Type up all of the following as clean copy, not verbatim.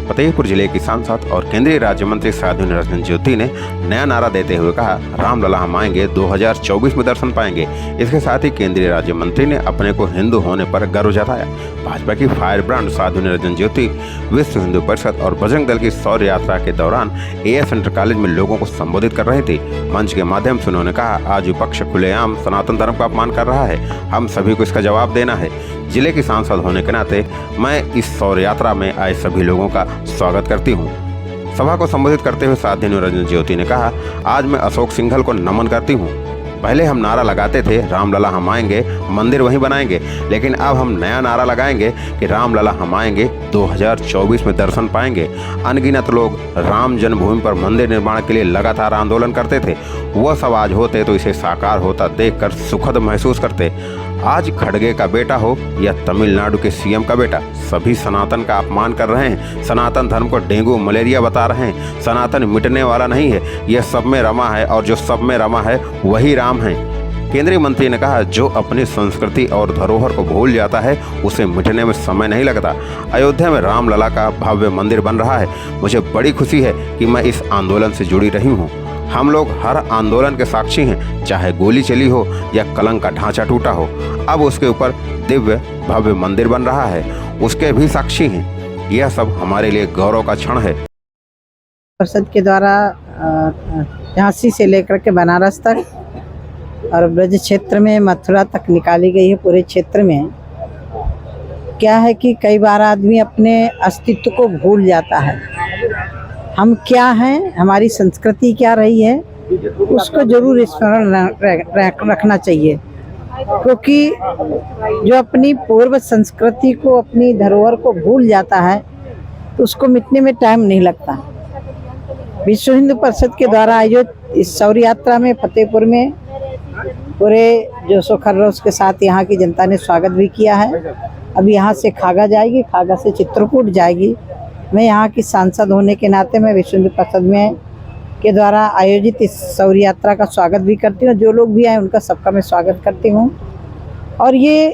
फतेहपुर जिले की सांसद और केंद्रीय राज्य मंत्री साध्वी निरंजन ज्योति ने नया नारा देते हुए कहा, रामलला हम आएंगे 2024 में दर्शन पाएंगे। इसके साथ ही केंद्रीय राज्य मंत्री ने अपने को हिंदू होने पर गर्व जताया। भाजपा की फायर ब्रांड साध्वी निरंजन ज्योति विश्व हिंदू परिषद और बजरंग दल की शौर्य यात्रा के दौरान एएस इंटर कॉलेज में लोगों को संबोधित कर रही थी। मंच के माध्यम से उन्होंने कहा, आज विपक्ष खुलेआम सनातन धर्म का अपमान कर रहा है, हम सभी को इसका जवाब देना है। जिले की सांसद होने के नाते मैं इस शौर्य यात्रा में आए सभी लोगों का स्वागत करती हूँ। सभा को संबोधित करते हुए साध्वी निरंजन ज्योति ने कहा, आज मैं अशोक सिंघल को नमन करती हूँ। पहले हम नारा लगाते थे रामलला हम आएंगे, मंदिर वहीं बनाएंगे, लेकिन अब हम नया नारा लगाएंगे कि रामलला हम आएंगे 2024 में दर्शन पाएंगे। अनगिनत लोग राम जन्मभूमि पर मंदिर निर्माण के लिए लगातार आंदोलन करते थे, वह सब आज होते तो इसे साकार होता देखकर सुखद महसूस करते। आज खड़गे का बेटा हो या तमिलनाडु के सीएम का बेटा, सभी सनातन का अपमान कर रहे हैं, सनातन धर्म को डेंगू मलेरिया बता रहे हैं। सनातन मिटने वाला नहीं है, यह सब में रमा है और जो सब में रमा है वही राम है। केंद्रीय मंत्री ने कहा, जो अपनी संस्कृति और धरोहर को भूल जाता है उसे मिटने में समय नहीं लगता। अयोध्या में रामलला का भव्य मंदिर बन रहा है। मुझे बड़ी खुशी है कि मैं इस आंदोलन से जुड़ी रही हूँ। हम लोग हर आंदोलन के साक्षी हैं, चाहे गोली चली हो या कलंक का ढांचा टूटा हो। अब उसके ऊपर दिव्य भव्य मंदिर बन रहा है, उसके भी साक्षी हैं। यह सब हमारे लिए गौरव का क्षण है। परिषद के द्वारा झांसी से लेकर के बनारस तक और ब्रज क्षेत्र में मथुरा तक निकाली गई है। पूरे क्षेत्र में क्या है कि कई बार आदमी अपने अस्तित्व को भूल जाता है। हम क्या हैं, हमारी संस्कृति क्या रही है, उसको जरूर स्मरण रखना चाहिए, क्योंकि जो अपनी पूर्व संस्कृति को, अपनी धरोहर को भूल जाता है तो उसको मिटने में टाइम नहीं लगता। विश्व हिंदू परिषद के द्वारा आयोजित इस शौर्य यात्रा में फतेहपुर में पूरे जोशो खरोश के साथ यहाँ की जनता ने स्वागत भी किया है। अब यहाँ से खागा जाएगी, खागा से चित्रकूट जाएगी। मैं यहाँ की सांसद होने के नाते मैं विश्व हिंदू परिषद में के द्वारा आयोजित इस शौर्य यात्रा का स्वागत भी करती हूँ। जो लोग भी आए उनका सबका मैं स्वागत करती हूँ। और ये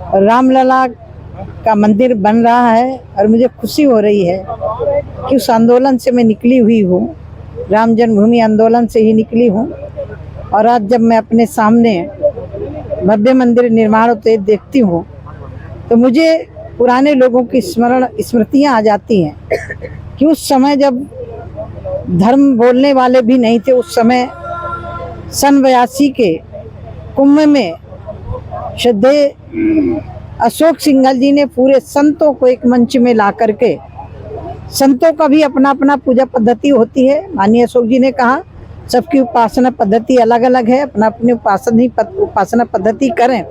रामलला का मंदिर बन रहा है और मुझे खुशी हो रही है कि उस आंदोलन से मैं निकली हुई हूँ, राम जन्मभूमि आंदोलन से ही निकली हूँ। और आज जब मैं अपने सामने भव्य मंदिर निर्माण होते देखती हूँ तो मुझे पुराने लोगों की स्मृतियाँ आ जाती हैं कि उस समय जब धर्म बोलने वाले भी नहीं थे, उस समय सन 82 के कुंभ में श्रद्धेय अशोक सिंघल जी ने पूरे संतों को एक मंच में ला करके, संतों का भी अपना अपना पूजा पद्धति होती है। माननीय अशोक जी ने कहा सबकी उपासना पद्धति अलग अलग है, अपना अपनी उपासना पद्धति करें,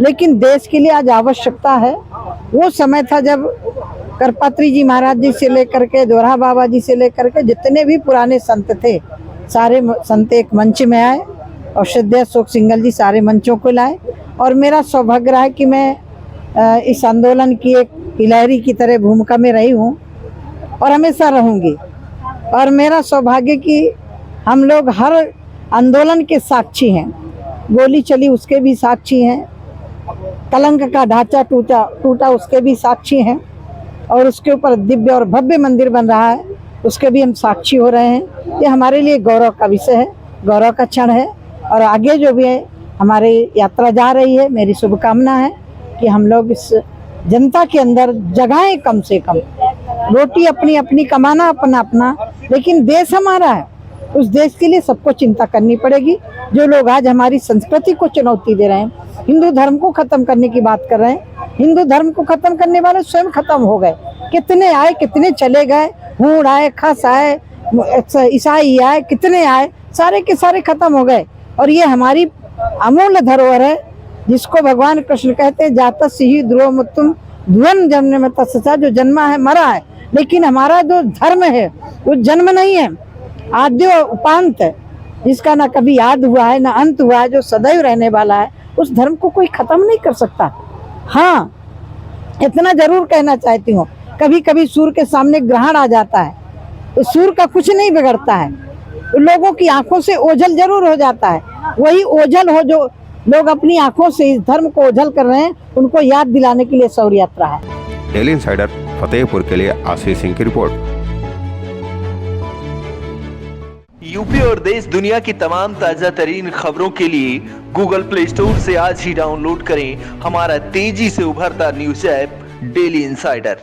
लेकिन देश के लिए आज आवश्यकता है। वो समय था जब करपात्री जी महाराज जी से लेकर के दोरहा बाबा जी से लेकर के जितने भी पुराने संत थे, सारे संत एक मंच में आए और श्रद्धेय अशोक सिंघल जी सारे मंचों को लाए। और मेरा सौभाग्य रहा कि मैं इस आंदोलन की एक हिलहरी की तरह भूमिका में रही हूँ और हमेशा रहूँगी। और मेरा सौभाग्य कि हम लोग हर आंदोलन के साक्षी हैं, गोली चली उसके भी साक्षी हैं, कलंक का ढांचा टूटा उसके भी साक्षी हैं, और उसके ऊपर दिव्य और भव्य मंदिर बन रहा है उसके भी हम साक्षी हो रहे हैं। ये हमारे लिए गौरव का विषय है, गौरव का क्षण है। और आगे जो भी है हमारी यात्रा जा रही है, मेरी शुभकामना है कि हम लोग इस जनता के अंदर जगाएं, कम से कम रोटी अपनी अपनी कमाना अपना अपना, लेकिन देश हमारा है, उस देश के लिए सबको चिंता करनी पड़ेगी। जो लोग आज हमारी संस्कृति को चुनौती दे रहे हैं, हिंदू धर्म को खत्म करने की बात कर रहे हैं, हिंदू धर्म को खत्म करने वाले स्वयं खत्म हो गए। कितने आए कितने चले गए, हूण आए, खस आए, ईसाई आए, कितने आए, सारे के सारे खत्म हो गए। और ये हमारी अमूल्य धरोहर है जिसको भगवान कृष्ण कहते हैं, जातस्य ही ध्रुव मुत्तुम ध्रुवन जन्म में तस्सा, जो जन्मा है मरा है, लेकिन हमारा जो धर्म है वो जन्म नहीं है, आद्य उपांत है, जिसका ना कभी याद हुआ है ना अंत हुआ है, जो सदैव रहने वाला है। उस धर्म को कोई खत्म नहीं कर सकता। हाँ, इतना जरूर कहना चाहती हूँ, कभी कभी सूर्य के सामने ग्रहण आ जाता है तो सूर्य का कुछ नहीं बिगड़ता है, तो लोगों की आंखों से ओझल जरूर हो जाता है। वही ओझल हो जो लोग अपनी आंखों से इस धर्म को ओझल कर रहे हैं, उनको याद दिलाने के लिए शौर्य यात्रा है। डेली इंसाइडर फतेहपुर के लिए आशीष सिंह की रिपोर्ट। यूपी और देश दुनिया की तमाम ताजा तरीन खबरों के लिए गूगल प्ले स्टोर से आज ही डाउनलोड करें हमारा तेजी से उभरता न्यूज ऐप डेली इंसाइडर।